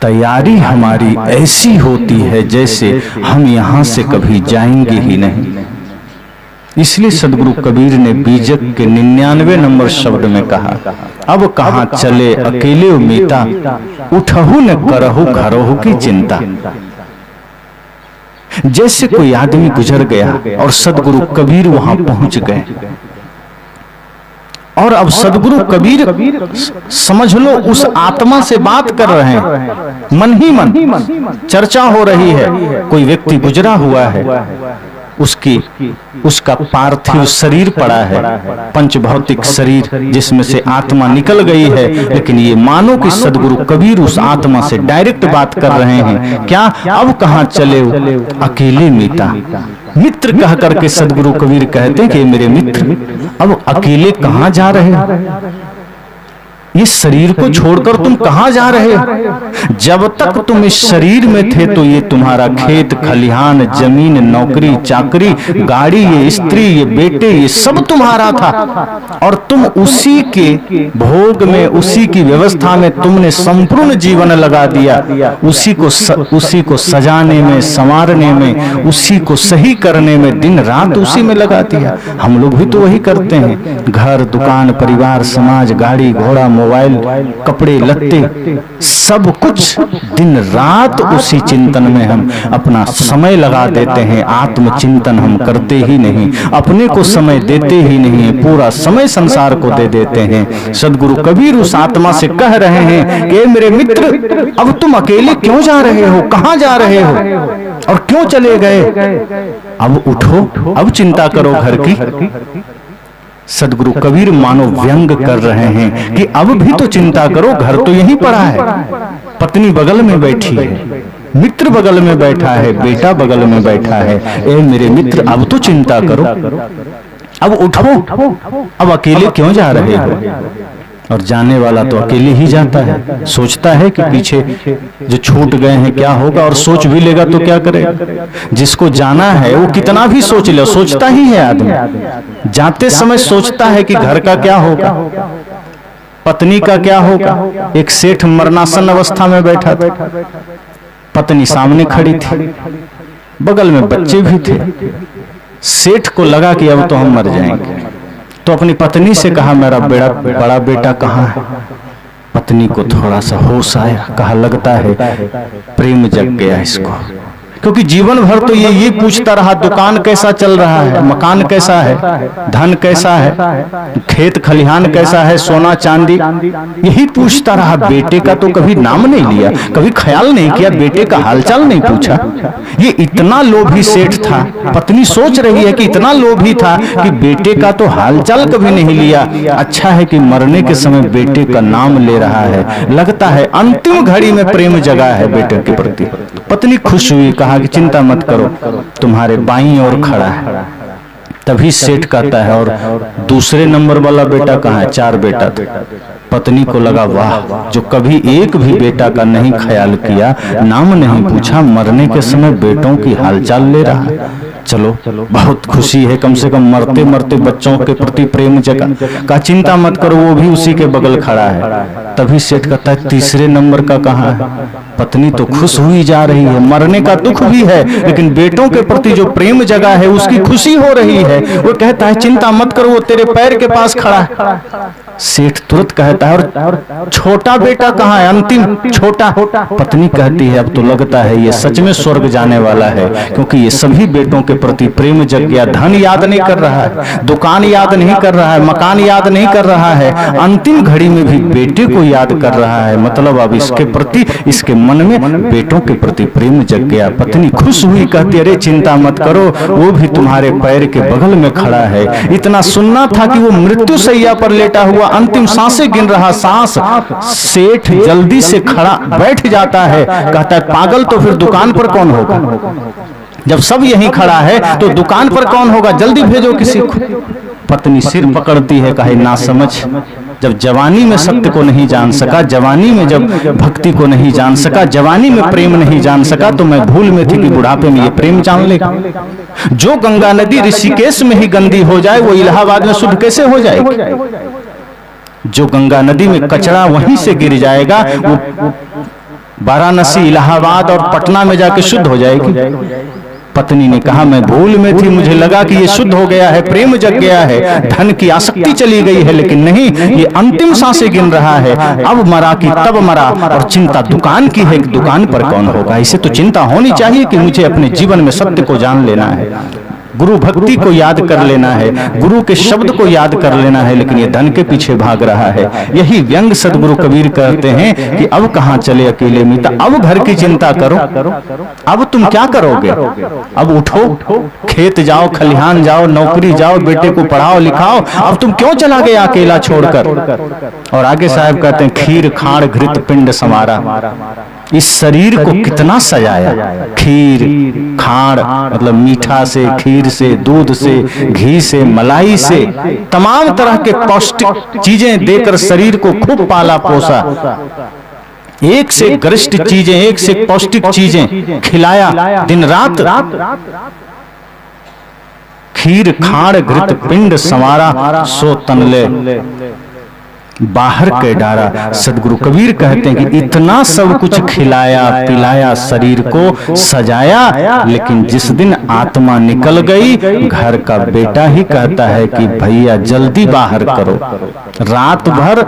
तैयारी हमारी ऐसी होती है जैसे हम यहाँ से कभी जाएंगे ही नहीं। इसलिए सदगुरु कबीर ने बीजक के 99 नंबर शब्द में कहा, अब कहाँ चले अकेले मीता, उठहु न करहु घरहु की चिंता। जैसे कोई आदमी गुजर गया और सदगुरु कबीर वहां पहुंच गए, और अब सदगुरु कबीर समझ लो उस आत्मा से बात कर रहे हैं, मन ही मन चर्चा हो रही है। कोई व्यक्ति गुजरा हुआ है, उसका पार्थिव शरीर पड़ा है, पंच भौतिक शरीर जिसमें से आत्मा निकल गई है, लेकिन ये मानो कि सदगुरु कबीर उस आत्मा से डायरेक्ट बात कर रहे हैं। क्या? अब कहाँ चले अकेले मीता। मित्र कह करके सदगुरु कबीर कहते हैं कि मेरे मित्र अब अकेले कहाँ जा रहे हैं? इस शरीर को छोड़कर तुम कहां जा रहे हो? जब तक तुम इस शरीर में थे तो ये तुम्हारा खेत खलिहान, जमीन, नौकरी चाकरी, गाड़ी, ये स्त्री, ये बेटे, ये सब तुम्हारा था, और तुम उसी के भोग में, उसी की व्यवस्था में तुमने संपूर्ण जीवन लगा दिया। उसी को सजाने में, संवारने में, उसी को सही करने में दिन रात उसी में लगा दिया। हम लोग भी तो वही करते हैं। घर, दुकान, परिवार, समाज, गाड़ी, घोड़ा, मोबाइल, कपड़े लत्ते, सब कुछ दिन रात उसी चिंतन में हम अपना समय लगा देते हैं। आत्मचिंतन हम करते ही नहीं, अपने को समय देते ही नहीं है, पूरा समय संसार को दे देते हैं। सदगुरु कबीर उस आत्मा से कह रहे हैं कि मेरे मित्र अब तुम अकेले क्यों जा रहे हो, कहां जा रहे हो और क्यों चले गए? अब उठो, अब चिंता करो घर की। सदगुरु कबीर मानो व्यंग कर रहे हैं कि अब भी तो चिंता करो, घर तो यहीं पड़ा है, पत्नी बगल में बैठी है, मित्र बगल में बैठा है, बेटा बगल में बैठा है। ए मेरे मित्र अब तो चिंता करो, अब उठो, अब अकेले क्यों जा रहे हो? और जाने वाला तो अकेले ही जाता है, सोचता है कि पीछे जो छूट गए हैं क्या होगा, और सोच भी लेगा तो क्या करेगा। जिसको जाना है वो कितना भी सोच ले, सोचता ही है आदमी। जाते समय सोचता है कि घर का क्या होगा, पत्नी का क्या होगा। एक सेठ मरणासन अवस्था में बैठा था, पत्नी सामने खड़ी थी, बगल में बच्चे भी थे। सेठ को लगा कि अब तो हम मर जाएंगे, तो अपनी पत्नी से कहा मेरा बड़ा बेटा कहाँ है? पत्नी को थोड़ा सा होश आया, कहा लगता है प्रेम जग गया इसको, क्योंकि जीवन भर तो ये पूछता रहा दुकान कैसा चल रहा है, मकान कैसा है, धन कैसा है, खेत खलिहान कैसा है, सोना चांदी, यही पूछता रहा। बेटे का तो कभी नाम नहीं लिया, कभी ख्याल नहीं किया, बेटे का हालचाल नहीं पूछा। ये इतना लोभी सेठ था, पत्नी सोच रही है कि इतना लोभी था कि बेटे का तो हालचाल कभी नहीं लिया। अच्छा है कि मरने के समय बेटे का नाम ले रहा है, लगता है अंतिम घड़ी में प्रेम जगा है बेटे के प्रति। पत्नी खुश हुई, कहा कि चिंता मत करो, तुम्हारे बाईं ओर खड़ा है। तभी सेठ कहता है और दूसरे नंबर वाला बेटा कहाँ है? 4 बेटा था। पत्नी को लगा वाह, जो कभी एक भी बेटा का नहीं ख्याल किया, नाम नहीं पूछा, मरने के समय बेटों की हालचाल ले रहा है। चलो बहुत खुशी है, कम से कम मरते मरते बच्चों के प्रति प्रेम जगा। का चिंता मत करो, वो भी उसी के बगल खड़ा है। तभी सेठ कहता है तीसरे नंबर का कहाँ है? पत्नी तो खुश हुई जा रही है, मरने का दुख भी है, लेकिन बेटों के प्रति जो प्रेम जगा है उसकी खुशी हो रही है। वो कहता है चिंता मत करो, वो तेरे पैर के पास खड़ा है। सेठ तुरंत कहता है और छोटा बेटा कहाँ है? अंतिम छोटा। पत्नी कहती है अब तो लगता है ये सच में स्वर्ग जाने वाला है, क्योंकि ये सभी बेटों के प्रति प्रेम जग गया। धन याद नहीं कर रहा है, दुकान याद नहीं कर रहा है, मकान याद नहीं कर रहा है, अंतिम घड़ी में भी बेटे को याद कर रहा है। मतलब अब इसके प्रति, इसके मन में बेटों के प्रति प्रेम जग गया। पत्नी खुश हुई, कहती अरे चिंता मत करो, वो भी तुम्हारे पैर के बगल में खड़ा है। इतना सुनना था कि वो मृत्यु शैया पर लेटा हुआ अंतिम सांसें गिन रहा। सांस सेठ जल्दी से खड़ा बैठ जाता है, कहता है पागल, तो फिर दुकान पर कौन होगा? जब सब यहीं खड़ा है तो दुकान पर कौन होगा? जल्दी भेजो किसी को। पत्नी सिर पकड़ती है, कहे ना समझ, जब जवानी में सत्य को नहीं जान सका, जवानी में जब भक्ति को नहीं जान सका, जवानी में प्रेम नहीं जान सका, तो मैं भूल में थी कि बुढ़ापे में ये प्रेम जान लेगा। जो गंगा नदी ऋषिकेश में ही गंदी हो जाए वो इलाहाबाद में शुद्ध कैसे हो जाएगी? जो गंगा नदी में कचरा वहीं से गिर जाएगा, वो वाराणसी, इलाहाबाद और पटना में जाके शुद्ध हो जाएगी। पत्नी ने कहा मैं भूल में थी, मुझे लगा कि ये शुद्ध हो गया है, प्रेम जग गया है, धन की आसक्ति चली गई है, लेकिन नहीं, ये अंतिम सांसें गिन रहा है। अब मरा कि तब मरा, और चिंता दुकान की है कि दुकान पर कौन होगा। इसे तो चिंता होनी चाहिए कि मुझे अपने जीवन में सत्य को जान लेना है, गुरु भक्ति को याद कर लेना है, गुरु के शब्द को याद कर लेना है, लेकिन ये धन के पीछे भाग रहा है। यही व्यंग सदगुरु कबीर कहते हैं कि अब कहां चले अकेले मिता, अब घर की चिंता करो। अब तुम क्या करोगे? अब उठो, खेत जाओ, खलिहान जाओ, नौकरी जाओ, बेटे को पढ़ाओ लिखाओ। अब तुम क्यों चला गया अकेला छोड़कर? और आगे साहब कहते हैं खीर खाड़ घृत पिंड संवारा। इस शरीर को कितना सजाया, खीर खाड़ मतलब मीठा से, खीर से, दूध से, घी से, मलाई से, तमाम तरह के पौष्टिक चीजें देकर शरीर को खूब पाला पोसा, एक से गरिष्ठ चीजें, एक से पौष्टिक चीजें खिलाया दिन रात। खीर खाड़ घृत पिंड संवारा, सो तनले बाहर के डारा। सदगुरु कबीर कहते हैं कि इतना सब कुछ खिलाया पिलाया, शरीर को सजाया, लेकिन जिस दिन आत्मा निकल गई, घर का बेटा ही कहता है कि भैया जल्दी बाहर करो। रात भर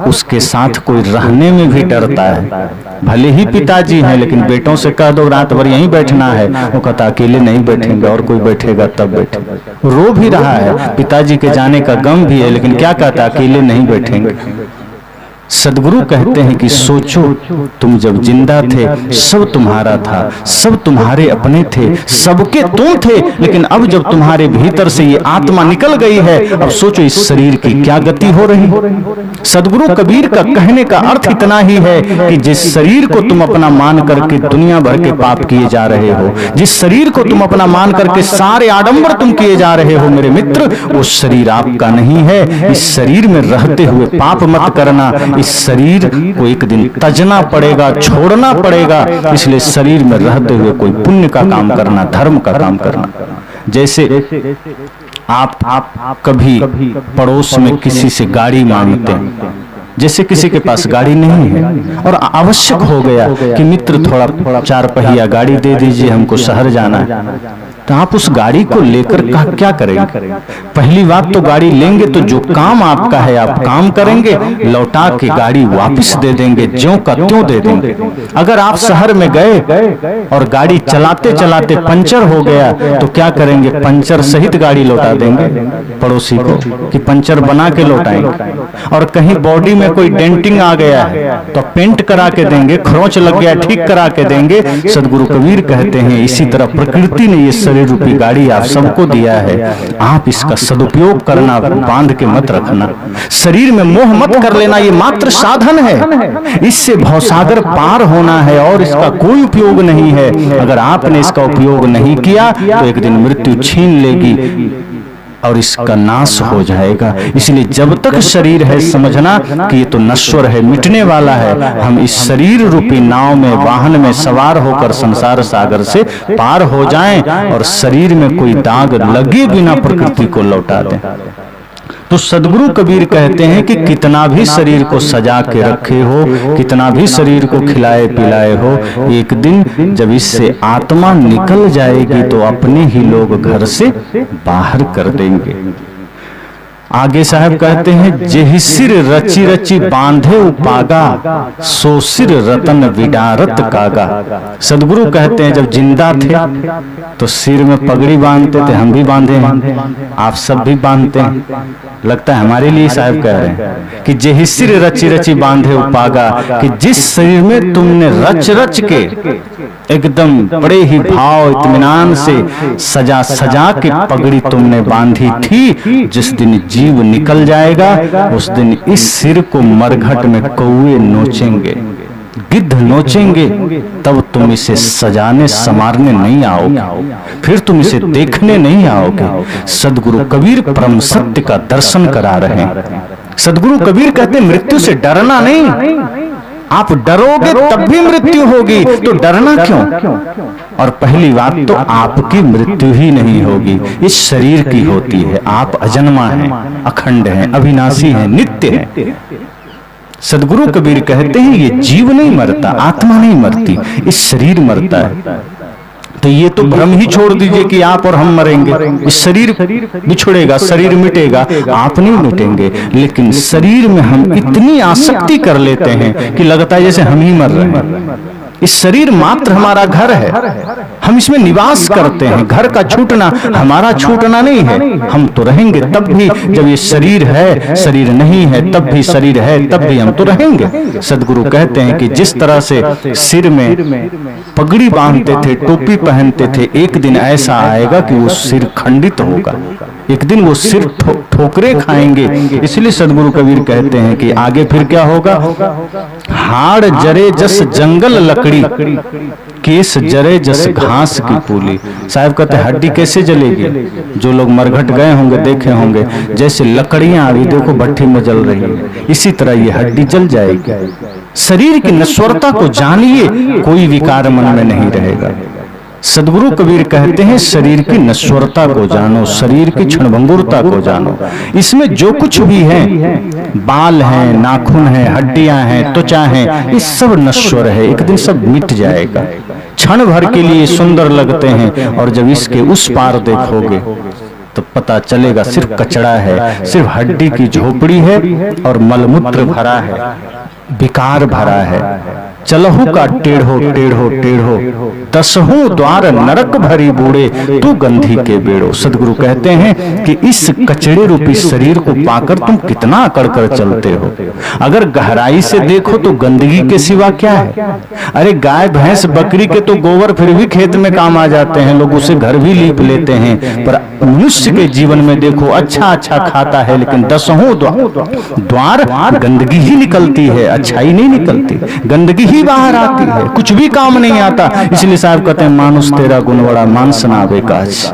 उसके साथ कोई रहने में भी डरता है। भले ही पिताजी हैं, लेकिन बेटों से कह दो रात भर यहीं बैठना है, वो कहता अकेले नहीं बैठेंगे, और कोई बैठेगा तब बैठेगा। रो भी रहा है, पिताजी के जाने का गम भी है, लेकिन क्या कहता अकेले नहीं बैठेंगे। सदगुरु कहते हैं कि सोचो, तुम जब जिंदा थे सब तुम्हारा था, सब तुम्हारे अपने थे, सबके तुम थे, लेकिन अब जब तुम्हारे भीतर से ये आत्मा निकल गई है, अब सोचो इस शरीर की क्या गति हो रही है। सदगुरु कबीर का कहने का अर्थ इतना ही है कि जिस शरीर को तुम अपना मान करके दुनिया भर के पाप किए जा रहे हो, जिस शरीर को तुम अपना मान करके सारे आडंबर तुम किए जा रहे हो मेरे मित्र, वो शरीर आपका नहीं है। इस शरीर में रहते हुए पाप मत करना, इस शरीर को एक दिन तजना पड़ेगा, छोड़ना पड़ेगा, इसलिए शरीर में रहते हुए कोई पुण्य का काम करना, धर्म का काम करना। जैसे आप कभी पड़ोस में किसी से गाड़ी मांगते हैं, जैसे किसी के पास गाड़ी नहीं है और आवश्यक हो गया कि मित्र थोड़ा 4 पहिया गाड़ी दे दीजिए, हमको शहर जाना है, तो आप उस गाड़ी को लेकर क्या करेंगे? पहली बात तो गाड़ी लेंगे तो जो काम आपका है आप काम करेंगे, लौटा के गाड़ी वापस दे देंगे, ज्यों का त्यों दे देंगे। अगर आप शहर में गए और गाड़ी चलाते चलाते पंचर हो गया तो क्या करेंगे? पंचर सहित गाड़ी लौटा देंगे पड़ोसी को कि पंचर बना के लौटाएंगे। और कहीं बॉडी में कोई डेंटिंग आ गया है तो पेंट करा के देंगे, खरोंच लग गया ठीक करा के देंगे। सदगुरु कबीर कहते हैं इसी तरह प्रकृति ने ये शरीर रूपी गाड़ी आप सबको दिया है, आप इसका सदुपयोग करना, बांध के मत रखना, शरीर में मोह मत कर लेना। ये मात्र साधन है, इससे भवसागर पार होना है और इसका कोई उपयोग नहीं है। अगर आपने इसका उपयोग नहीं किया तो एक दिन मृत्यु छीन लेगी और इसका नाश हो जाएगा। इसलिए जब तक शरीर है समझना कि ये तो नश्वर है, मिटने वाला है। हम इस शरीर रूपी नाव में, वाहन में सवार होकर संसार सागर से पार हो जाएं और शरीर में कोई दाग लगे बिना प्रकृति को लौटा दें। तो सदगुरु कबीर कहते हैं कि कितना भी शरीर को सजा के रखे हो, कितना भी शरीर को खिलाए पिलाए हो, एक दिन जब इससे आत्मा निकल जाएगी तो अपने ही लोग घर से बाहर कर देंगे। आगे साहब कहते हैं जेहि सिर रची रची बांधे उपागा, सो सिर रतन विडारत कागा। सदगुरु कहते हैं जब जिंदा थे तो सिर में पगड़ी बांधते थे, हम भी बांधे हैं, आप सब भी बांधते हैं। लगता है हमारे लिए साहब कह रहे हैं कि जेहि सिर रची रची बांधे उपागा, कि जिस शरीर में तुमने रच रच के एकदम बड़े ही भाव इत्मीनान से सजा सजा के पगड़ी तुमने बांधी थी, जिस दिन जीव निकल जाएगा उस दिन इस सिर को मरघट में कौए नोचेंगे, गिद्ध नोचेंगे, तब तुम इसे सजाने संवारने नहीं आओगे, फिर तुम इसे देखने नहीं आओगे। सदगुरु कबीर परम सत्य का दर्शन करा रहे हैं। सदगुरु कबीर कहते हैं मृत्यु से डरना नहीं, आप डरोगे तब भी मृत्यु होगी, तो डरना क्यों? और पहली बात तो आपकी मृत्यु ही नहीं होगी, इस शरीर की होती है। आप अजन्मा हैं, अखंड हैं, अविनाशी हैं, नित्य हैं। सदगुरु कबीर कहते हैं ये जीव नहीं मरता, आत्मा नहीं मरती, इस शरीर मरता है। तो ये तो भ्रम ही छोड़ दीजिए कि आप और हम मरेंगे। इस शरीर बिछुड़ेगा, शरीर मिटेगा, आप नहीं मिटेंगे। लेकिन शरीर में हम इतनी आसक्ति कर लेते हैं कि लगता है जैसे हम ही मर रहे हैं। इस शरीर मात्र हमारा घर है, हम इसमें निवास करते हैं। घर का छूटना हमारा छूटना नहीं है। हम तो रहेंगे तब भी जब ये शरीर है, शरीर नहीं है तब भी शरीर है, तब भी हम तो रहेंगे। सदगुरु कहते हैं कि जिस तरह से सिर में पगड़ी बांधते थे, टोपी पहनते थे, एक दिन ऐसा आएगा कि वो सिर खंडित होगा, एक दिन वो सिर ठोकरे खाएंगे। इसलिए सदगुरु कबीर कहते हैं कि आगे फिर क्या होगा? हाड़ जरे जस जंगल लकड़ी, केस जरे जस घास की पूली। साहब कहते हड्डी कैसे जलेगी? जो लोग मरघट गए होंगे देखे होंगे, जैसे लकड़ियां अभी देखो भट्ठी में जल रही है, इसी तरह ये हड्डी जल जाएगी। शरीर की नश्वरता को जानिए, कोई विकार मन में नहीं रहेगा। सदगुरु कबीर कहते हैं शरीर की नश्वरता को जानो, शरीर की क्षणभंगुरता को जानो। इसमें जो कुछ भी है, बाल हैं, नाखून हैं, हड्डियां हैं, त्वचा है, ये सब नश्वर है, एक दिन सब मिट जाएगा। क्षण भर के लिए सुंदर लगते हैं और जब इसके उस पार देखोगे तो पता चलेगा सिर्फ कचड़ा है, सिर्फ हड्डी की झोपड़ी है और मलमूत्र भरा है, विकार भरा है। चलहु का टेढ़ो टेढ़ो टेढ़ो, दसहु द्वार नरक भरी बूढ़े, तू गंधी के बेड़ो। सदगुरु कहते हैं कि इस कचड़े रूपी शरीर को पाकर तुम कितना अकड़ कर चलते हो। अगर गहराई से देखो तो गंदगी के सिवा क्या है? अरे गाय भैंस बकरी के तो गोबर फिर भी खेत में काम आ जाते हैं, लोग उसे घर भी लीप लेते हैं। पर मनुष्य के जीवन में देखो, अच्छा अच्छा खाता है लेकिन दसहों द्वार गंदगी ही निकलती है, अच्छाई नहीं निकलती, गंदगी ही बाहर आती है, कुछ भी काम नहीं आता। इसलिए साहब कहते हैं मानुष तेरा गुण बड़ा, मान सुनावे काज।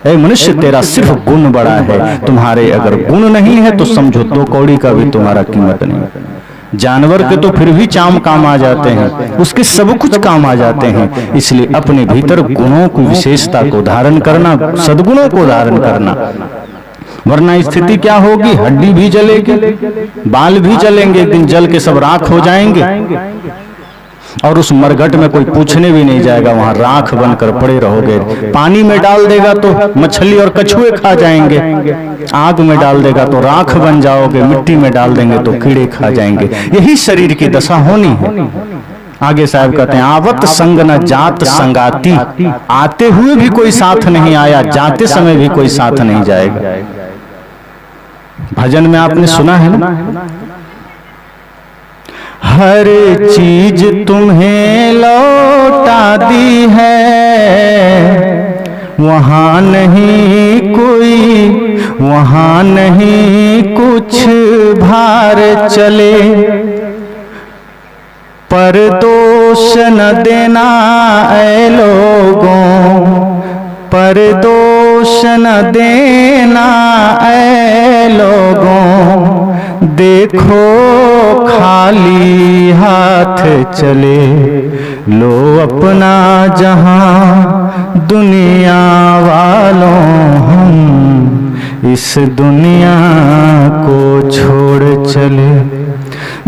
ऐ मनुष्य तेरा सिर्फ गुण बड़ा है, तुम्हारे अगर गुण नहीं है तो समझो दो कौड़ी का भी तुम्हारा कीमत नहीं। जानवर के तो फिर भी चाम काम आ जाते हैं, उसके सब कुछ काम आ जाते हैं। इसलिए अपने भीतर गुणों की विशेषता को धारण करना, सद्गुणों को धारण करना, वरना स्थिति क्या होगी? हड्डी भी जलेगी, बाल भी जलेंगे, एक दिन जल के सब राख हो जाएंगे और उस मरघट में कोई पूछने भी नहीं जाएगा, वहां राख बनकर पड़े रहोगे। पानी में डाल देगा तो मछली और कछुए खा जाएंगे, आग में डाल देगा तो राख बन जाओगे, मिट्टी में डाल देंगे तो कीड़े खा जाएंगे। यही शरीर की दशा होनी है। आगे साहब कहते हैं आवत संग न जात संगाती, आते हुए भी कोई साथ नहीं आया, जाते समय भी कोई साथ नहीं जाएगा। भजन में आपने सुना है ना, हर चीज तुम्हें लौटा दी है, वहां नहीं कोई, वहां नहीं कुछ भार चले, पर दोष न देना ऐ लोगों, पर दोष न देना ऐ लोगों, देखो खाली हाथ चले, लो अपना जहां दुनिया वालों, हम इस दुनिया को छोड़ चले।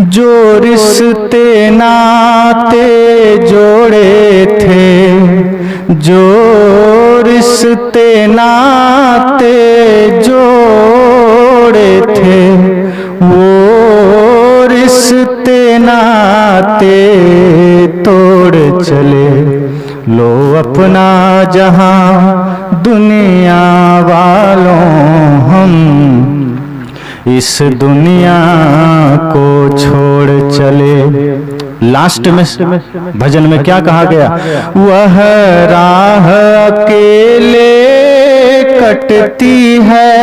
जो रिश्ते नाते जोड़े थे, जो रिश्ते नाते जोड़े थे, वो रिश्ते नाते तोड़ चले, लो अपना जहां दुनिया वालों, हम इस दुनिया को छोड़ चले। लास्ट में भजन में क्या कहा गया? वह राह अकेले कटती है,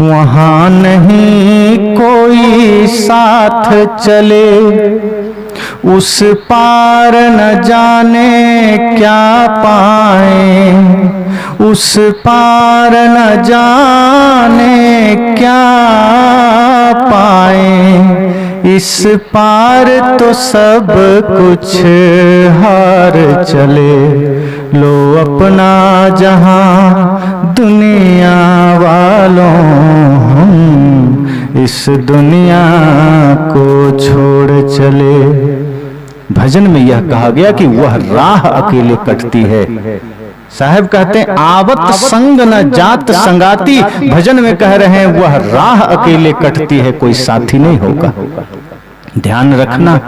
वहां नहीं कोई साथ चले, उस पार न जाने क्या पाए, उस पार न जाने क्या पाए, इस पार तो सब कुछ हार चले, लो अपना जहां दुनिया वालों, हम इस दुनिया को छोड़ चले। भजन में यह कहा गया कि वह राह अकेले कटती है। साहब कहते हैं आवत संग न जात संगाती। भजन में कह रहे हैं वह राह अकेले कटती है, कोई साथी नहीं होगा। ध्यान रखना,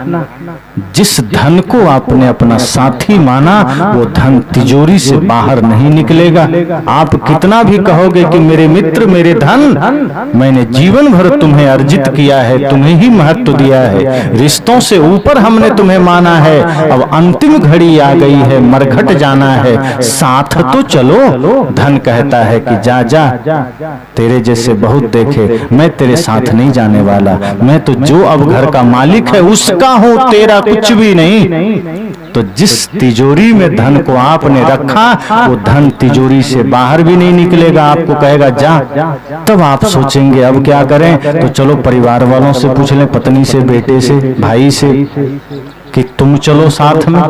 जिस धन को आपने अपना साथी माना वो धन तिजोरी से बाहर नहीं निकलेगा। आप कितना भी कहोगे कि मेरे मित्र मेरे धन, मैंने जीवन भर तुम्हें अर्जित किया है, तुम्हें ही महत्व दिया है, रिश्तों से ऊपर हमने तुम्हें माना है, अब अंतिम घड़ी आ गई है, मरघट जाना है, साथ तो चलो। धन कहता है कि जा जा, तेरे जैसे बहुत देखे, मैं तेरे साथ नहीं जाने वाला, मैं तो जो अब घर का मालिक है उसका हूं, तेरा कुछ भी नहीं। तो जिस तिजोरी में धन को आपने रखा वो धन तिजोरी से बाहर भी नहीं निकलेगा, आपको कहेगा जा। तब आप सोचेंगे अब क्या करें, तो चलो परिवार वालों से पूछ लें, पत्नी से, बेटे से, भाई से, कि तुम चलो साथ में।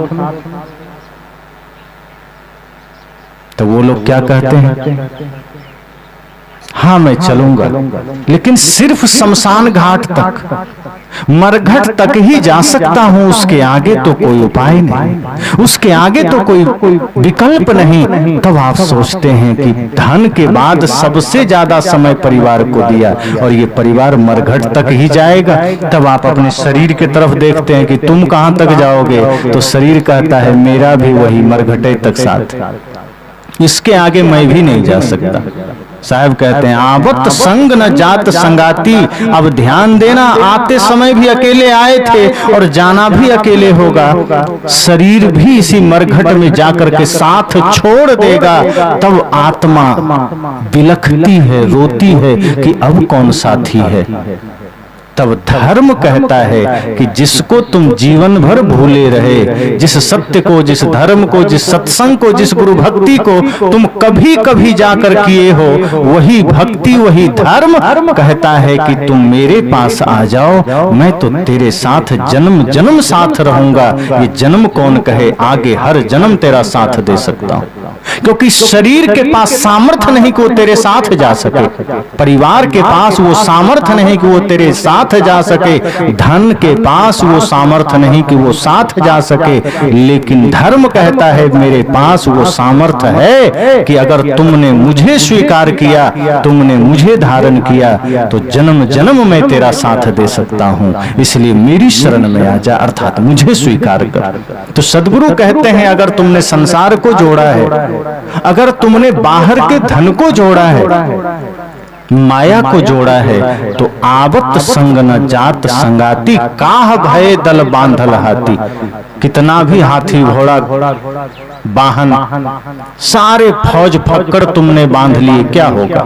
तो वो लोग क्या कहते हैं, हाँ मैं चलूंगा, लेकिन सिर्फ शमशान घाट तक, मरघट तक ही जा सकता हूं, उसके आगे तो कोई उपाय नहीं, उसके आगे तो कोई विकल्प नहीं। तब आप सोचते हैं कि धन के बाद सबसे ज्यादा समय परिवार को दिया और ये परिवार मरघट तक ही जाएगा। तब आप अपने शरीर की तरफ देखते हैं कि तुम कहां तक जाओगे, तो शरीर कहता है मेरा भी वही मरघटे तक साथ, इसके आगे मैं भी नहीं जा सकता। साहब कहते हैं आवत संग न जात संगाती। अब ध्यान देना, आते समय भी अकेले आए थे और जाना भी अकेले होगा, शरीर भी इसी मरघट में जाकर के साथ छोड़ देगा। तब आत्मा बिलखती है, रोती है कि अब कौन साथी है। तब धर्म कहता है कि जिसको तुम जीवन भर भूले रहे, जिस सत्य को, जिस धर्म को, जिस सत्संग को, जिस गुरु भक्ति को तुम कभी कभी जाकर किए हो, वही भक्ति वही धर्म कहता है कि तुम मेरे पास आ जाओ, मैं तो तेरे साथ जन्म जन्म साथ रहूंगा। ये जन्म कौन कहे, आगे हर जन्म तेरा साथ दे सकता हूं, क्योंकि शरीर के पास सामर्थ्य नहीं कि वो तेरे साथ जा सके, परिवार के पास वो सामर्थ्य नहीं कि वो तेरे साथ जा सके, धन के पास वो सामर्थ्य नहीं कि वो साथ जा सके, लेकिन धर्म कहता है मेरे पास वो सामर्थ्य है कि अगर तुमने मुझे स्वीकार किया, तुमने मुझे धारण किया, तो जन्म जन्म मैं तेरा साथ दे सकता हूं, इसलिए मेरी शरण में आ जा, अर्थात मुझे स्वीकार कर। तो सदगुरु कहते हैं अगर तुमने संसार को जोड़ा है, अगर तुमने बाहर के धन को जोड़ा है, माया को जोड़ा है, तो आवत संग न जात संगाती, काह भय दल बांधल हाथी। कितना भी हाथी घोड़ा वाहन सारे फौज फक्कड़ तुमने बांध लिए, क्या होगा,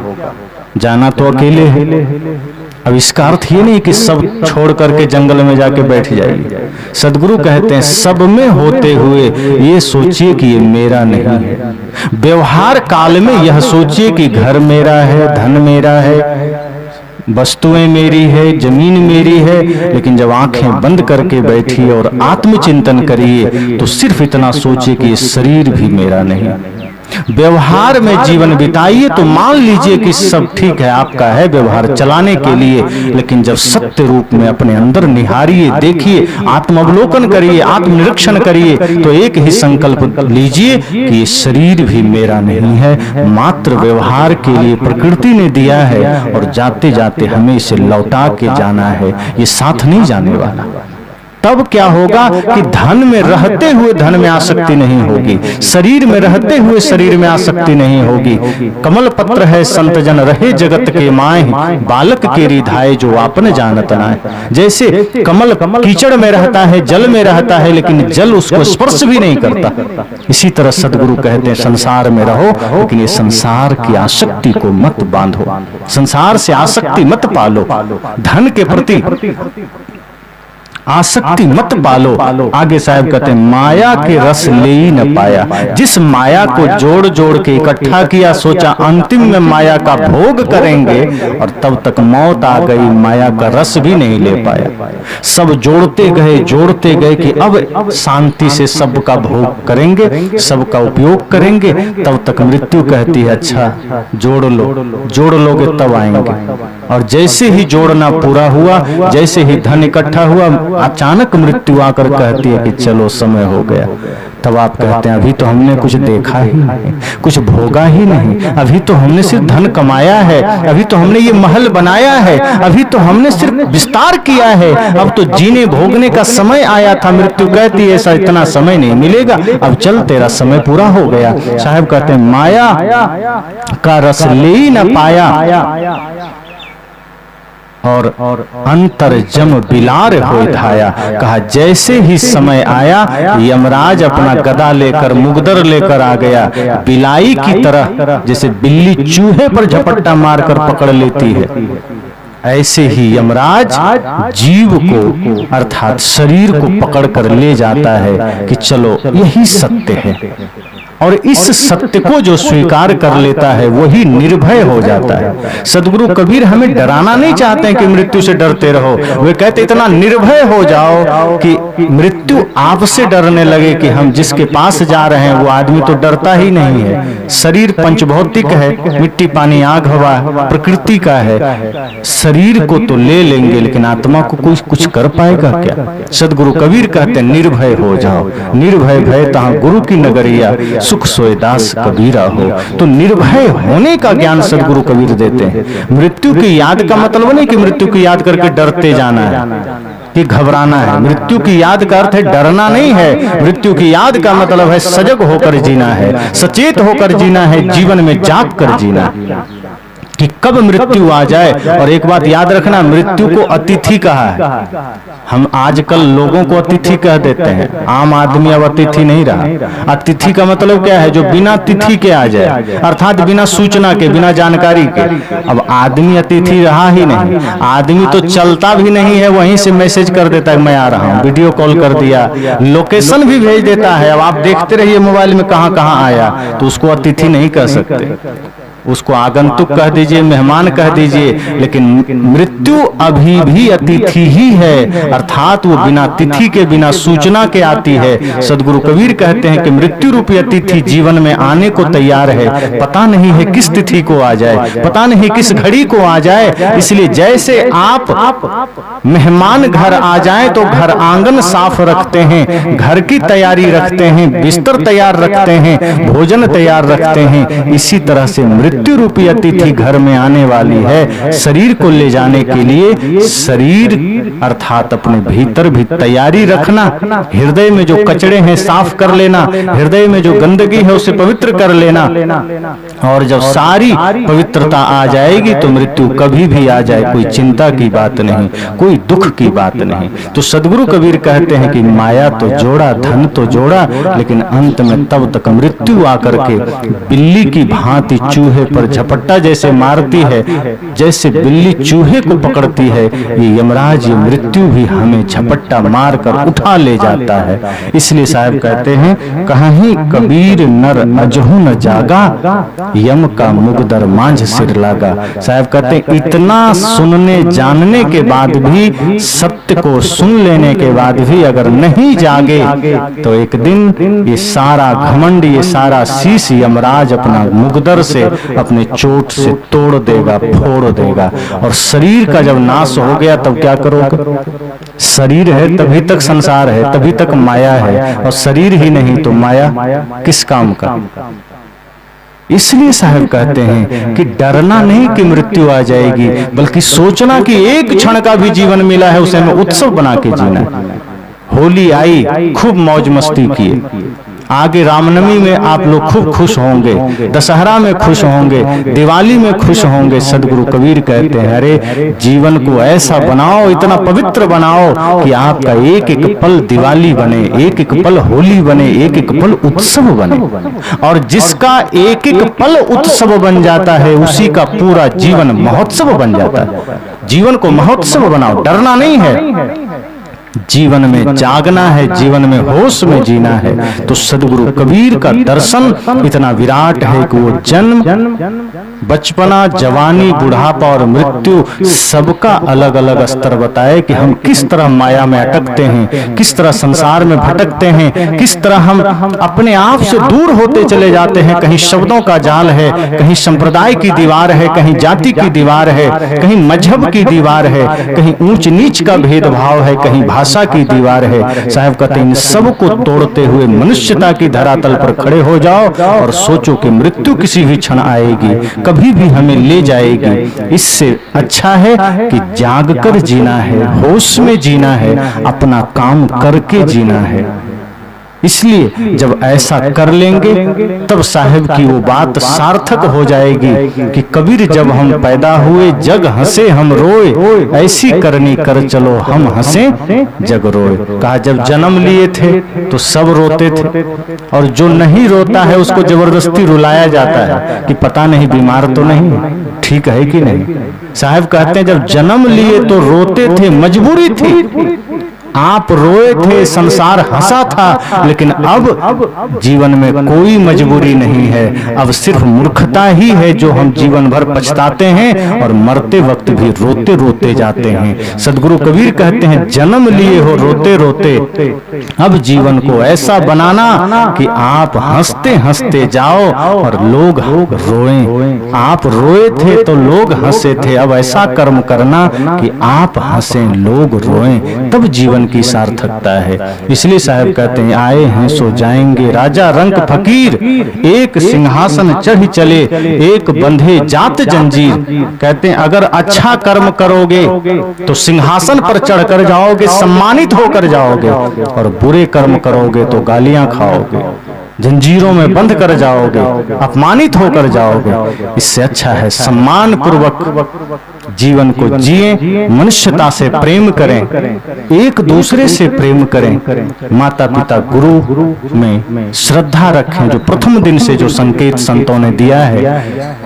जाना तो अकेले है। अब इसका अर्थ ये नहीं कि सब छोड़ करके जंगल में जाके बैठ जाइए। सदगुरु कहते हैं सब में होते हुए ये सोचिए कि ये मेरा नहीं है। व्यवहार काल में यह सोचिए कि घर मेरा है, धन मेरा है, वस्तुएं मेरी है, जमीन मेरी है, लेकिन जब आंखें बंद करके बैठिए और आत्मचिंतन करिए तो सिर्फ इतना सोचिए कि ये शरीर भी मेरा नहीं। व्यवहार में जीवन बिताइए तो मान लीजिए कि सब ठीक है, आपका है व्यवहार चलाने के लिए, लेकिन जब सत्य रूप में अपने अंदर निहारिए, देखिए, आत्मावलोकन करिए, आत्मनिरीक्षण करिए, तो एक ही संकल्प लीजिए कि ये शरीर भी मेरा नहीं है, मात्र व्यवहार के लिए प्रकृति ने दिया है और जाते जाते हमें इसे लौटा के जाना है, ये साथ नहीं जाने वाला। तब क्या होगा कि धन में रहते हुए धन में आसक्ति नहीं होगी, शरीर में रहते हुए शरीर में आसक्ति नहीं होगी। कमल पत्र है संत जन रहे जगत के माए, बालक के रिधाए जो आपने जानत ना है। जैसे कमल कीचड़ में रहता है, जल में रहता है, लेकिन जल उसको स्पर्श भी नहीं करता, इसी तरह सदगुरु कहते हैं संसार में रहो, लेकिन ये संसार की आसक्ति को मत बांधो, संसार से आसक्ति मत पालो। धन के प्रति आसक्ति मत पालो। आगे साहब कहते हैं माया के रस ले ही न पाया। जिस माया को जोड़ जोड़ के इकट्ठा किया, सोचा अंतिम में माया का भोग करेंगे, और तब तक मौत आ गई, माया का रस भी नहीं ले पाया। सब जोड़ते गए कि अब शांति से सबका भोग करेंगे, सबका उपयोग करेंगे। तब तक मृत्यु कहती है अच्छा जोड़ लोगे तब आएंगे। और जैसे ही जोड़ना पूरा हुआ, जैसे ही धन इकट्ठा हुआ, अचानक मृत्यु आकर कहती है कि चलो समय हो गया। तब आप कहते हैं अभी तो हमने कुछ देखा ही नहीं, कुछ भोगा ही नहीं, अभी तो हमने सिर्फ धन कमाया है, अभी तो हमने ये महल बनाया है, अभी तो हमने सिर्फ विस्तार किया है, अब तो जीने भोगने का समय आया था। मृत्यु कहती है ऐसा इतना समय नहीं मिलेगा, अब चल तेरा समय पूरा हो गया। साहब कहते हैं माया का रस ले ही न पाया, और अंतर जम बिलार हो धाया। कहा जैसे ही समय आया, यमराज अपना गदा लेकर मुगदर लेकर आ गया। बिलाई की तरह, जैसे बिल्ली चूहे पर झपट्टा मारकर पकड़ लेती है, ऐसे ही यमराज जीव को अर्थात शरीर को पकड़कर ले जाता है कि चलो यही सत्य है। और इस सत्य को जो स्वीकार कर लेता है वही निर्भय हो जाता है। सदगुरु कबीर हमें डराना नहीं चाहते हैं कि मृत्यु से डरते रहो, वे कहते इतना निर्भय हो जाओ कि मृत्यु आपसे डरने लगे कि हम जिसके पास जा रहे हैं वो आदमी तो डरता ही नहीं है। शरीर पंचभौतिक है, मिट्टी पानी आग हवा प्रकृति का है। शरीर को तो ले लेंगे लेकिन आत्मा को कोई कुछ कर पाएगा क्या? सदगुरु कबीर कहते निर्भय हो जाओ, निर्भय भय तहां गुरु की नगरिया, सुख सोए दास कबीरा हो। तो निर्भय होने का ज्ञान सदगुरु कबीर देते हैं। मृत्यु की याद का मतलब नहीं कि मृत्यु की याद करके डरते जाना है कि घबराना है। मृत्यु की याद का अर्थ है डरना नहीं है। मृत्यु की याद का मतलब है सजग होकर जीना है, सचेत होकर जीना है, जीवन में जाग कर जीना कि कब मृत्यु आ जाए। और एक बात याद रखना, मृत्यु को अतिथि कहा है। हम आजकल लोगों को अतिथि कह देते हैं, आम आदमी अब अतिथि नहीं रहा। अतिथि का मतलब क्या है? जो बिना तिथि के आ जाए, अर्थात बिना सूचना के, बिना जानकारी के। अब आदमी अतिथि रहा ही नहीं। आदमी तो चलता भी नहीं है, वहीं से मैसेज कर देता है मैं आ रहा हूँ, वीडियो कॉल कर दिया, लोकेशन भी भेज देता है। अब आप देखते रहिए मोबाइल में कहाँ कहाँ आया, तो उसको अतिथि नहीं कह सकते, उसको आगंतुक कह दीजिए, मेहमान कह दीजिए। लेकिन मृत्यु अभी भी अतिथि ही है, अर्थात वो बिना तिथि के, बिना सूचना के आती है। सदगुरु कबीर कहते हैं कि मृत्यु रूपी अतिथि जीवन में आने को तैयार है। पता नहीं है किस तिथि को आ जाए, पता नहीं किस घड़ी को आ जाए। इसलिए जैसे आप मेहमान घर आ जाए तो घर आंगन साफ रखते हैं, घर की तैयारी रखते हैं, बिस्तर तैयार रखते हैं, भोजन तैयार रखते हैं, इसी तरह से मृत्यु रूपी अतिथि घर में आने वाली है। शरीर को ले जाने के लिए शरीर अर्थात अपने भीतर भी तैयारी रखना, हृदय में जो कचड़े हैं साफ कर लेना, हृदय में जो गंदगी है उसे पवित्र कर लेना। और जब सारी पवित्रता आ जाएगी तो मृत्यु कभी भी आ जाए, कोई चिंता की बात नहीं, कोई दुख की बात नहीं। तो सदगुरु कबीर कहते हैं कि माया तो जोड़ा, धन तो जोड़ा, लेकिन अंत में तब तक मृत्यु आकर के बिल्ली की भांति चूहे पर झपट्टा जैसे मारती है, जैसे बिल्ली चूहे को पकड़ती है, ये यमराज, ये मृत्यु भी हमें झपट्टा मारकर उठा ले जाता है। इसलिए साहब कहते हैं कहीं कबीर नर अजहु न जागा, यम का मुगदर मांझ सिर लागा। साहब कहते हैं इतना सुनने जानने के बाद भी, सत्य को सुन लेने के बाद भी अगर नहीं जागे तो एक दिन ये सारा घमंड, ये सारा शीश यमराज अपना मुगदर से, अपने चोट से तोड़ देगा, फोड़ देगा। और शरीर का जब नाश हो गया तब क्या करोगे? शरीर है तभी तक संसार है, तभी तक माया है, और शरीर ही नहीं तो माया किस काम का? इसलिए साहब कहते हैं कि डरना नहीं कि मृत्यु आ जाएगी, बल्कि सोचना कि एक क्षण का भी जीवन मिला है उसे हमें उत्सव बना के जीना। होली आई, खूब मौज मस्ती किए, आगे रामनवमी में आप लोग खूब खुश होंगे, दशहरा में खुश होंगे, दिवाली में खुश होंगे। सदगुरु कबीर कहते हैं अरे जीवन को ऐसा बनाओ, इतना पवित्र बनाओ कि आपका एक एक पल दिवाली बने, एक एक पल होली बने, एक एक पल उत्सव बने। और जिसका एक एक पल उत्सव बन जाता है उसी का पूरा जीवन महोत्सव बन जाता है। जीवन को महोत्सव बनाओ, डरना नहीं है। जीवन में जागना है, जीवन में होश में जीना है। तो सदगुरु कबीर का दर्शन इतना विराट है कि वो जन्म, बचपना, जवानी, बुढ़ापा और मृत्यु सबका अलग अलग स्तर बताए कि हम किस तरह माया में अटकते हैं, किस तरह संसार में भटकते हैं, किस तरह हम अपने आप से दूर होते चले जाते हैं। कहीं शब्दों का जाल है, कहीं संप्रदाय की दीवार है, कहीं जाति की दीवार है, कहीं मजहब की दीवार है, कहीं ऊंच नीच का भेदभाव है, कहीं भाषा की दीवार है। साहब कहते हैं इन सबको तोड़ते हुए मनुष्यता की धरातल पर खड़े हो जाओ और सोचो कि मृत्यु किसी भी क्षण आएगी, कभी भी हमें ले जाएगी। इससे अच्छा है कि जागकर जीना है, होश में जीना है, अपना काम करके जीना है। इसलिए जब ऐसा कर लेंगे तब साहिब की वो बात सार्थक हो जाएगी कि कबीर जब हम पैदा हुए जग हंसे हम रोए, ऐसी करनी कर चलो हम हंसे जग रोए। कहा जब जन्म लिए थे तो सब रोते थे, और जो नहीं रोता है उसको जबरदस्ती रुलाया जाता है कि पता नहीं बीमार तो नहीं, ठीक है कि नहीं। साहिब कहते हैं जब जन्म लिए तो रोते थे, मजबूरी थी, आप रोए थे, संसार हंसा था, लेकिन अब जीवन में कोई मजबूरी नहीं है। अब सिर्फ मूर्खता ही है जो हम जीवन भर पछताते हैं और मरते वक्त भी रोते रोते जाते हैं। सदगुरु कबीर कहते हैं जन्म लिए हो रोते रोते, अब जीवन को ऐसा बनाना कि आप हंसते हंसते जाओ और लोग रोएं। आप रोए थे तो लोग हंसे थे, अब ऐसा कर्म करना कि आप हंसें लोग रोएं, तब जीवन की सार्थकता है। इसलिए साहब कहते हैं आए हैं सो जाएंगे राजा रंक फकीर, एक सिंहासन चढ़ चले एक बंधे जात जंजीर। कहते हैं अगर अच्छा कर्म करोगे तो सिंहासन पर चढ़कर जाओगे, सम्मानित होकर जाओगे, और बुरे कर्म करोगे तो गालियां खाओगे, जंजीरों में बंद कर जाओगे, अपमानित होकर जाओगे। इससे अच्छा है सम्मान पूर्वक जीवन को जिए, मनुष्यता से प्रेम करें, एक दूसरे से प्रेम करें, माता पिता गुरु में श्रद्धा रखें, जो प्रथम दिन से जो संकेत संतों ने दिया है।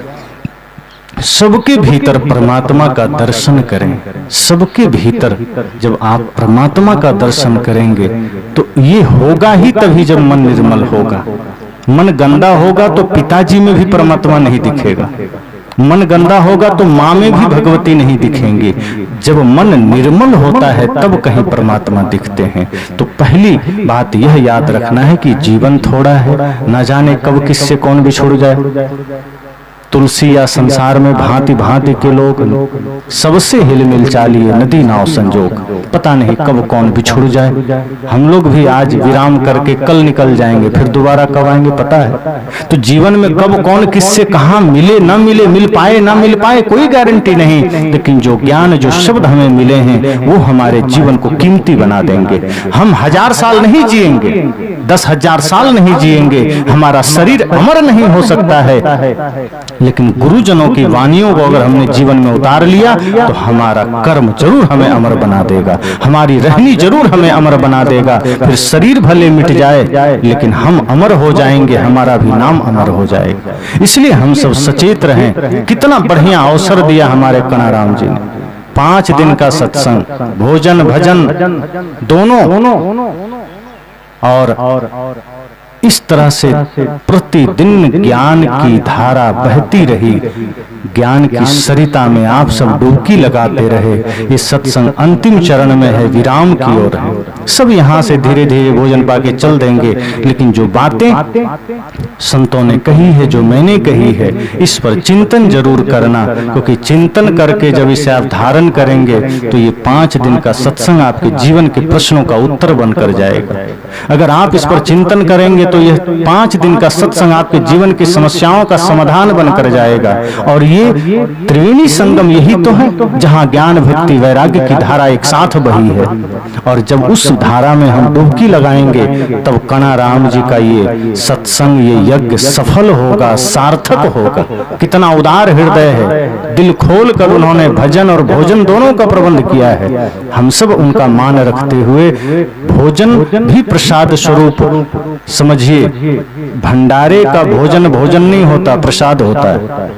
सबके भीतर परमात्मा का दर्शन करें, सबके भीतर जब आप परमात्मा का दर्शन करेंगे तो ये होगा ही तभी जब मन निर्मल होगा। मन गंदा होगा तो पिताजी में भी परमात्मा नहीं दिखेगा, मन गंदा होगा तो माँ में भी भगवती नहीं दिखेंगे। जब मन निर्मल होता है तब कहीं परमात्मा दिखते हैं। तो पहली बात यह याद रखना है कि जीवन थोड़ा है, न जाने कब किससे कौन बिछुड़ जाए। तुलसी या संसार में भांति भांति के लोग, सबसे हिलमिल चालिए नदी नाव संजोग, पता नहीं कब कौन बिछुड़ जाए। हम लोग भी आज विराम करके कल निकल जाएंगे, फिर दोबारा कब आएंगे पता है। तो जीवन में कब कौन किससे कहां मिले न मिले, मिल पाए न मिल पाए कोई गारंटी नहीं, लेकिन जो ज्ञान जो शब्द हमें मिले हैं वो हमारे जीवन को कीमती बना देंगे। हम 1000 साल नहीं जिएंगे, 10,000 साल नहीं जिएंगे, हमारा शरीर अमर नहीं हो सकता है, लेकिन गुरुजनों की वाणियों को अगर हमने जीवन में उतार लिया तो हमारा कर्म जरूर हमें अमर बना देगा, हमारी रहनी जरूर हमें अमर बना देगा। फिर शरीर भले मिट जाए लेकिन हम अमर हो जाएंगे, हमारा भी नाम अमर हो जाएगा। इसलिए हम सब सचेत रहें। कितना बढ़िया अवसर दिया हमारे कणाराम जी ने, 5 दिन का सत्संग, भोजन भजन दोनों, और इस तरह से प्रतिदिन ज्ञान की धारा बहती रही, ज्ञान की सरिता में आप सब डुबकी लगाते रहे। ये सत्संग अंतिम चरण में है, विराम की ओर है। सब यहाँ से धीरे धीरे भोजन पाके चल देंगे, लेकिन जो बातें संतों ने कही है, जो मैंने कही है, इस पर चिंतन जरूर करना, क्योंकि चिंतन करके जब इसे आप धारण करेंगे तो ये 5 दिन का सत्संग आपके जीवन के प्रश्नों का उत्तर बनकर जाएगा। अगर आप इस पर चिंतन करेंगे तो यह 5 दिन का सत्संग आपके जीवन की समस्याओं का समाधान बनकर जाएगा। और ये त्रिवेणी संगम यही तो है जहां ज्ञान भक्ति वैराग्य की धारा एक साथ बही है। और जब उस धारा में हम डुबकी लगाएंगे तब कणाराम जी का ये सत्संग, ये यज्ञ सफल होगा, सार्थक होगा। कितना उदार हृदय है, दिल खोल कर उन्होंने भजन और भोजन दोनों का प्रबंध किया है। हम सब उनका मान रखते हुए भोजन भी प्रसाद स्वरूप समझिए। भंडारे का भोजन भोजन नहीं होता, प्रसाद होता है।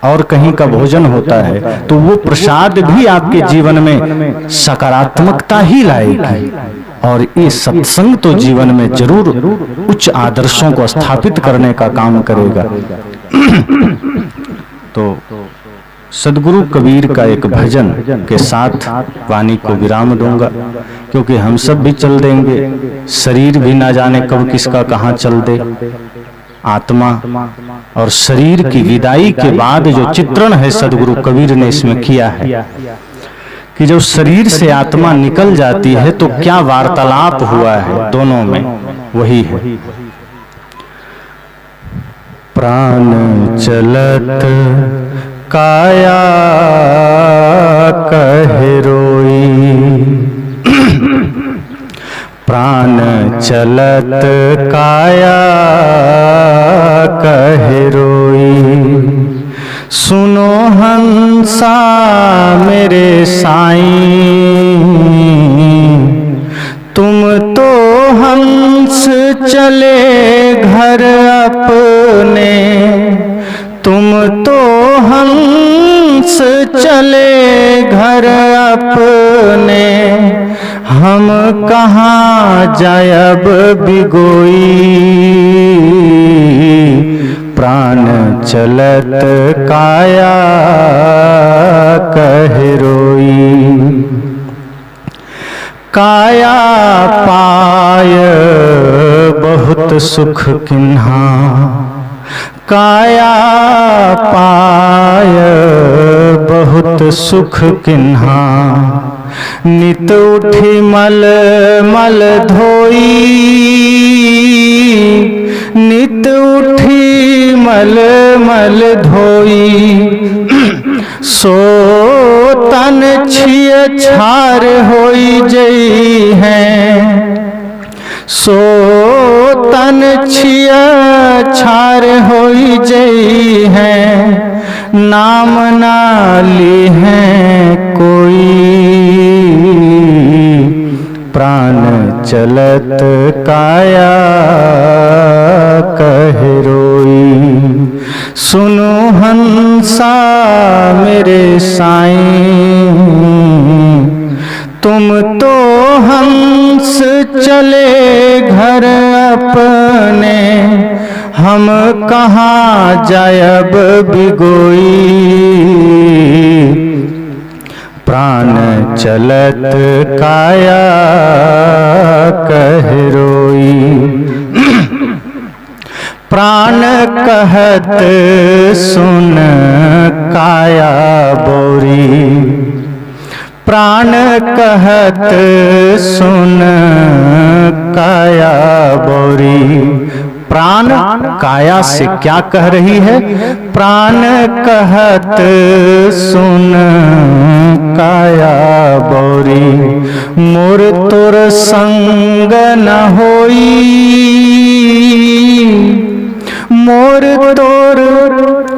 और कहीं का भोजन होता है तो वो प्रसाद भी आपके जीवन में सकारात्मकता ही लाएगी। और ये सत्संग तो जीवन में जरूर उच्च आदर्शों को स्थापित करने का काम करेगा। तो सदगुरु कबीर का एक भजन के साथ वाणी को विराम दूंगा, क्योंकि हम सब भी चल देंगे, शरीर भी ना जाने कब किसका कहाँ चल दे। आत्मा और शरीर की विदाई के बाद जो चित्रण है सदगुरु कबीर ने इसमें किया है कि जब शरीर से आत्मा निकल जाती है तो क्या वार्तालाप हुआ है दोनों में, वही है। प्राण चलत काया कहे रोई, प्राण चलत काया कहे रोई, सुनो हंसा मेरे साईं, तुम तो हंस चले घर अपने, तुम तो हंस चले घर अपने, हम कहाँ जायब बिगोई, प्राण चलत काया कहे रोई, काया पाय बहुत सुख किन्हा, काया पाय बहुत सुख किन्हा, नित उठी मल मल धोई, नित उठी मल मल धोई, सो तन छिय छार होई जई है, सो तन छिय छार होई जई है, नाम नाली है कोई, प्राण चलत काया कहे रोई, सुनो हंसा मेरे साईं, तुम तो हंस चले घर अपने, हम कहाँ जायब बिगोई, प्राण चलत काया कहे रोई, प्राण कहत सुन काया बोरी, प्राण कहत सुन काया बोरी, प्राण काया से क्या कह रही है, प्राण कहत सुन काया बोरी, मोर तोर संग न होई, मोर तोर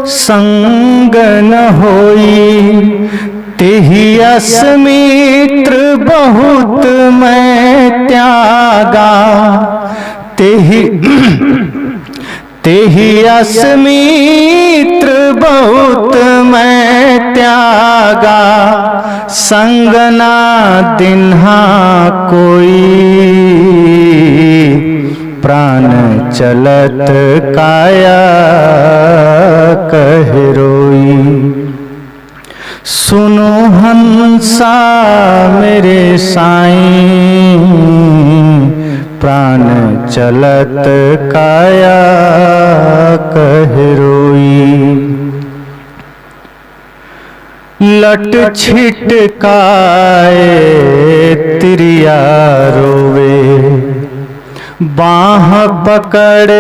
संग न होई, तेहि अस्मित्र बहुत मैं त्यागा, तेहि तेहि अस्मित्र बहुत मैं त्यागा, संग ना दिन्हा कोई, प्राण चलत काया कहे रोई, सुनो हंसा मेरे साईं, प्राण चलत काया कहे रोई, लट छिटकाए तिरिया रोवे, बाह पकड़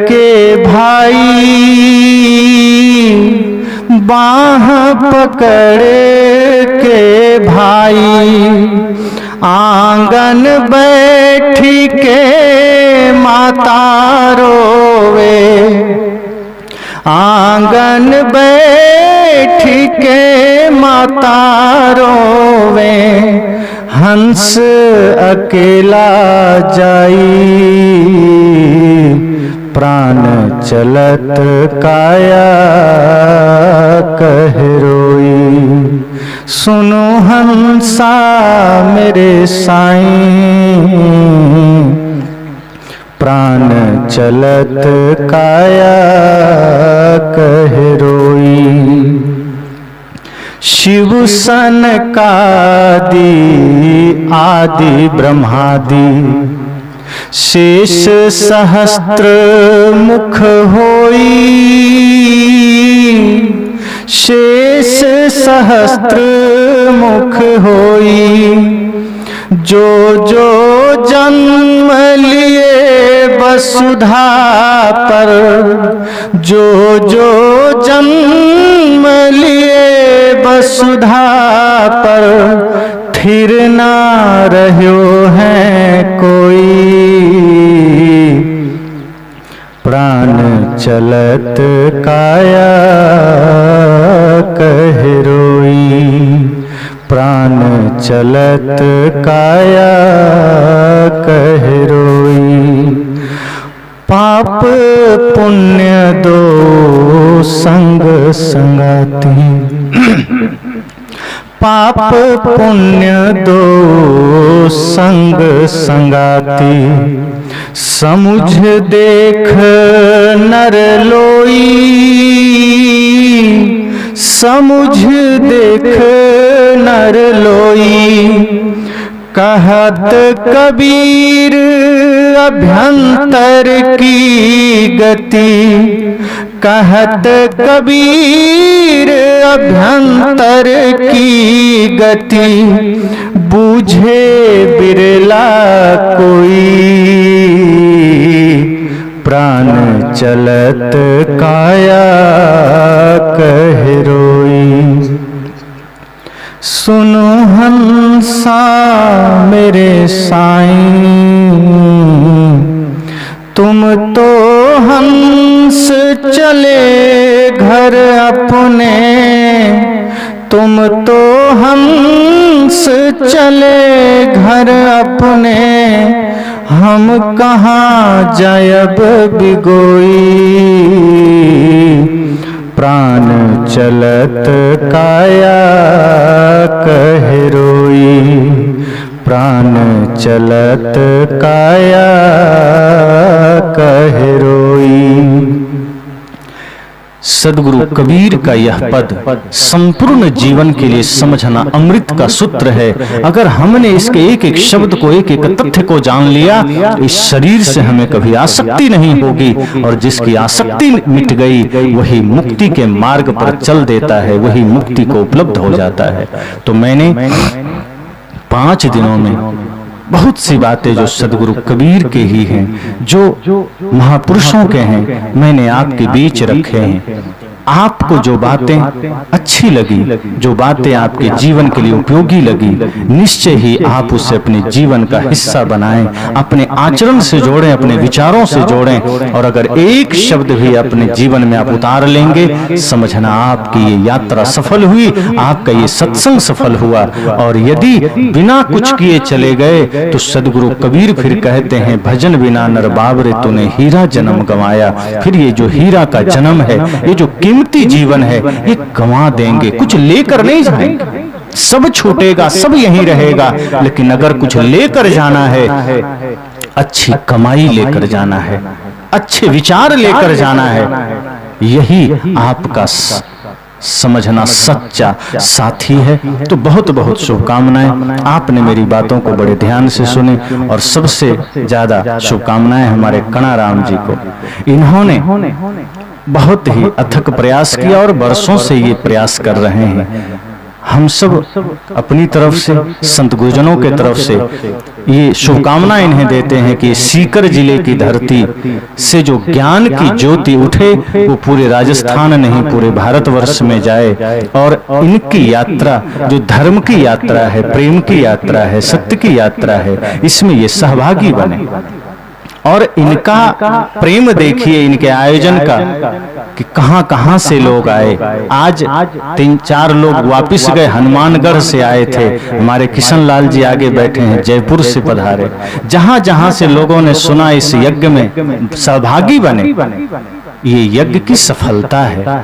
के भाई, बाह पकड़ के भाई, आंगन बैठी के माता रोवे, आंगन बैठी के माता रोवे, हंस अकेला जाई, प्राण चलत काया कह रोई। सुनो हंसा मेरे साईं, प्राण चलत काया कह रोई। शिव सनकादि आदि ब्रह्मादि शेष सहस्त्र मुख होई। शेष सहस्त्र मुख होई। जो जो जन्म लिए वसुधा पर, जो जो जन्म लिए वसुधा पर, फिर ना रह्यो है कोई। प्राण चलत काया कह रोई। प्राण चलत काया कह रोई। पाप पुण्य दो संग संगाती, पाप पुण्य दो संग संगाती। समुझ देख नर लोई, समुझ देख नर लोई। कहत कबीर अभ्यंतर की गति, कहत कबीर अभ्यंतर की गति। बूझे बिरला कोई। प्राण चलत काया कह रोई। सुनो हंसा मेरे साईं, तुम तो हंस चले घर अपने। तुम तो हंस चले घर अपने। हम कहाँ जायब बिगोई। प्राण चलत काया कह रोई। प्राण चलत काया कह रोई। सदगुरु कबीर का यह पद संपूर्ण जीवन के लिए समझना अमृत का सूत्र है। अगर हमने इसके एक एक शब्द को, एक एक तथ्य को जान लिया, इस शरीर से हमें कभी आसक्ति नहीं होगी। और जिसकी आसक्ति मिट गई वही मुक्ति के मार्ग पर चल देता है, वही मुक्ति को उपलब्ध हो जाता है। तो मैंने 5 दिनों में बहुत सी बातें जो सदगुरु कबीर के ही हैं, जो महापुरुषों के हैं, मैंने आपके बीच रखे हैं। आपको जो बातें अच्छी लगी, जो बातें आपके जीवन के लिए उपयोगी लगी, निश्चय ही आप उसे अपने जीवन का हिस्सा बनाएं, अपने आचरण से जोड़ें, अपने विचारों से जोड़ें। और अगर एक शब्द भी अपने जीवन में आप उतार लेंगे, समझना आपकी ये यात्रा सफल हुई, आपका ये सत्संग सफल हुआ। और यदि बिना कुछ किए चले गए तो सदगुरु कबीर फिर कहते हैं, भजन बिना नर बाबरे तूने हीरा जन्म गंवाया। फिर ये जो हीरा का जन्म है, ये जो कीमती जीवन है, ये गंवा देंगे, कुछ लेकर नहीं जाएंगे। सब छूटेगा, सब यहीं रहेगा, लेकिन अगर कुछ लेकर जाना है, अच्छी कमाई लेकर जाना है, अच्छे विचार लेकर जाना है, यही आपका समझना सच्चा साथी है। तो बहुत बहुत शुभकामनाएं। आपने मेरी बातों को बड़े ध्यान से सुने और सबसे ज्यादा शुभकामनाएं हमारे कणाराम जी को। इन्होंने बहुत ही अथक प्रयास किया और बरसों से ये प्रयास कर रहे हैं। हम सब अपनी तरफ से, संत गुरुजनों के तरफ से ये शुभकामना इन्हें देते हैं कि सीकर जिले की धरती से जो ज्ञान की ज्योति उठे, वो पूरे राजस्थान नहीं पूरे भारतवर्ष में जाए। और इनकी यात्रा जो धर्म की यात्रा है, प्रेम की यात्रा है, सत्य की यात्रा है, इसमें ये सहभागी बने। और इनका प्रेम देखिए, इनके आयोजन का, कि कहां कहां से लोग आए। आज 3-4 लोग वापिस गए, हनुमानगढ़ से आए थे। हमारे किशन लाल जी आगे बैठे हैं, जयपुर से पधारे। जहां जहां से लोगों ने सुना इस यज्ञ में सहभागी बने। ये यज्ञ की सफलता है,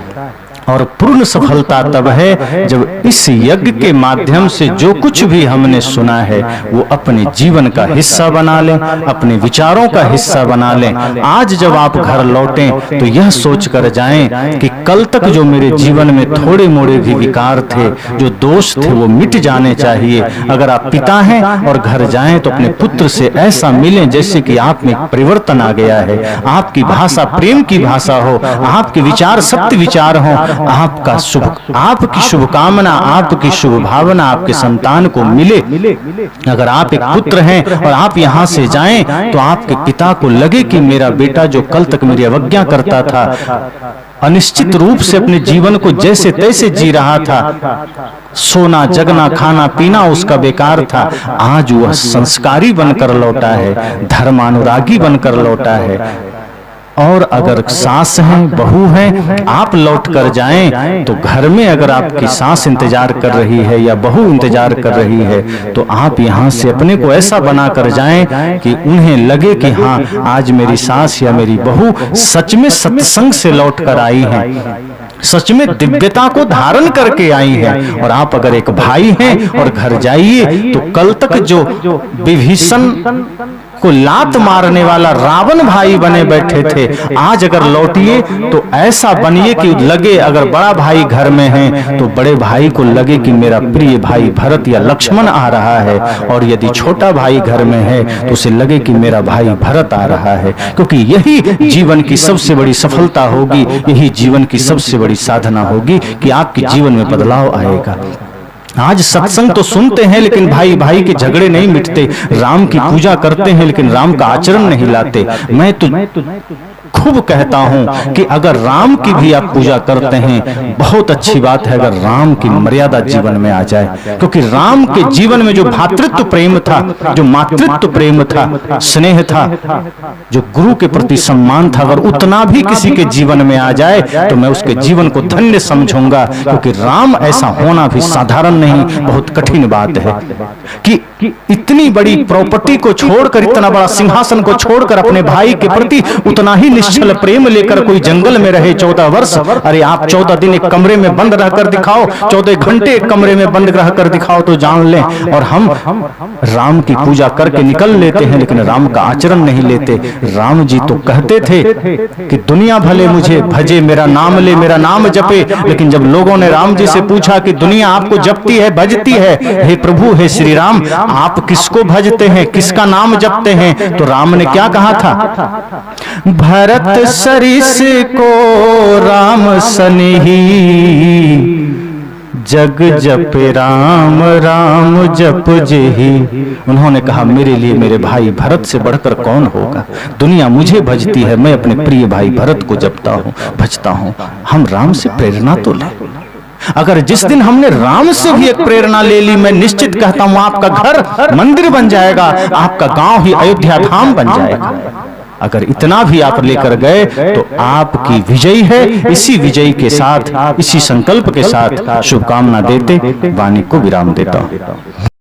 और पूर्ण सफलता तब है जब इस यज्ञ के माध्यम से जो कुछ भी हमने सुना है वो अपने जीवन का हिस्सा बना लें, अपने विचारों का हिस्सा बना लें। आज जब आप घर लौटें तो यह सोच कर जाएं कि कल तक जो मेरे जीवन में थोड़े मोड़े भी विकार थे, जो दोष थे, वो मिट जाने चाहिए। अगर आप पिता हैं और घर जाएं तो अपने पुत्र से ऐसा मिलें जैसे कि आप में परिवर्तन आ गया है, आपकी भाषा प्रेम की भाषा हो, आपके विचार सत्य विचार हो, आपकी शुभकामना, आपकी शुभ भावना आपके संतान को मिले। अगर आप एक पुत्र हैं और आप यहाँ से जाएं तो आपके पिता को लगे कि मेरा बेटा जो कल तक मेरी अवज्ञा करता था, अनिश्चित रूप से अपने जीवन को जैसे तैसे जी रहा था, सोना जगना खाना पीना उसका बेकार था, आज वह संस्कारी बनकर लौटा है, धर्मानुरागी बनकर लौटा है। और अगर सास हैं, बहू हैं, आप लौट कर जाएं तो घर में अगर आपकी सास इंतजार कर रही है या बहू इंतजार कर रही है तो आप यहाँ से अपने को ऐसा बना कर जाएं कि उन्हें लगे कि हाँ, आज मेरी सास या मेरी बहू सच में सत्संग से लौट कर आई है, सच में दिव्यता को धारण करके आई है। और आप अगर एक भाई हैं और घर जाइए तो कल तक जो विभीषण को लात मारने वाला रावण भाई बने बैठे थे, आज अगर लौटिए तो ऐसा बनिए कि लगे, अगर बड़ा भाई घर में है तो बड़े भाई को लगे कि मेरा प्रिय भाई भरत या लक्ष्मण आ रहा है, और यदि छोटा भाई घर में है तो उसे लगे कि मेरा भाई भरत आ रहा है। क्योंकि यही जीवन की सबसे बड़ी सफलता होगी, यही जीवन की सबसे बड़ी साधना होगी कि आपके जीवन में बदलाव आएगा। आज सत्संग तो सुनते हैं लेकिन भाई भाई के झगड़े नहीं मिटते, राम की पूजा करते हैं लेकिन राम का आचरण नहीं लाते। मैं तो खूब कहता हूं कि अगर राम की भी आप पूजा करते हैं, बहुत अच्छी बात है अगर राम की मर्यादा जीवन में आ जाए। क्योंकि राम के जीवन में जो भातृत्व प्रेम था, जो मातृत्व प्रेम था, स्नेह था, जो गुरु के प्रति सम्मान था, अगर उतना भी किसी के जीवन में आ जाए तो मैं उसके जीवन को धन्य समझूंगा। क्योंकि राम ऐसा होना भी साधारण नहीं, बहुत कठिन बात है कि इतनी बड़ी प्रॉपर्टी को छोड़कर, इतना बड़ा सिंहासन को छोड़कर अपने भाई के प्रति उतना ही निश्चल प्रेम लेकर कोई जंगल में रहे 14 वर्ष। अरे आप 14 दिन एक कमरे में बंद रहकर दिखाओ, 14 घंटे एक कमरे में बंद रहकर दिखाओ तो जान लें। और हम राम की पूजा करके निकल लेते हैं लेकिन राम का आचरण नहीं लेते। राम जी तो कहते थे कि दुनिया भले मुझे भजे, मेरा नाम ले, मेरा नाम जपे। लेकिन जब लोगों ने राम जी से पूछा कि दुनिया आपको जपती है, भजती है, हे प्रभु, हे श्री राम, आप किसको भजते हैं, किसका नाम जपते हैं? तो राम ने क्या कहा था? भरत सरिस को राम सनही, जग जप राम राम जप जेहि। उन्होंने कहा मेरे लिए मेरे भाई भरत से बढ़कर कौन होगा। दुनिया मुझे भजती है, मैं अपने प्रिय भाई भरत को जपता हूँ, भजता हूँ। हम राम से प्रेरणा तो लें। अगर जिस दिन हमने राम से भी एक प्रेरणा ले ली, मैं निश्चित कहता हूं आपका घर मंदिर बन जाएगा, आपका गांव ही अयोध्या धाम बन जाएगा। अगर इतना भी आप लेकर गए तो आपकी विजयी है। इसी विजयी के साथ, इसी संकल्प के साथ शुभकामना देते वाणी को विराम देता हूं।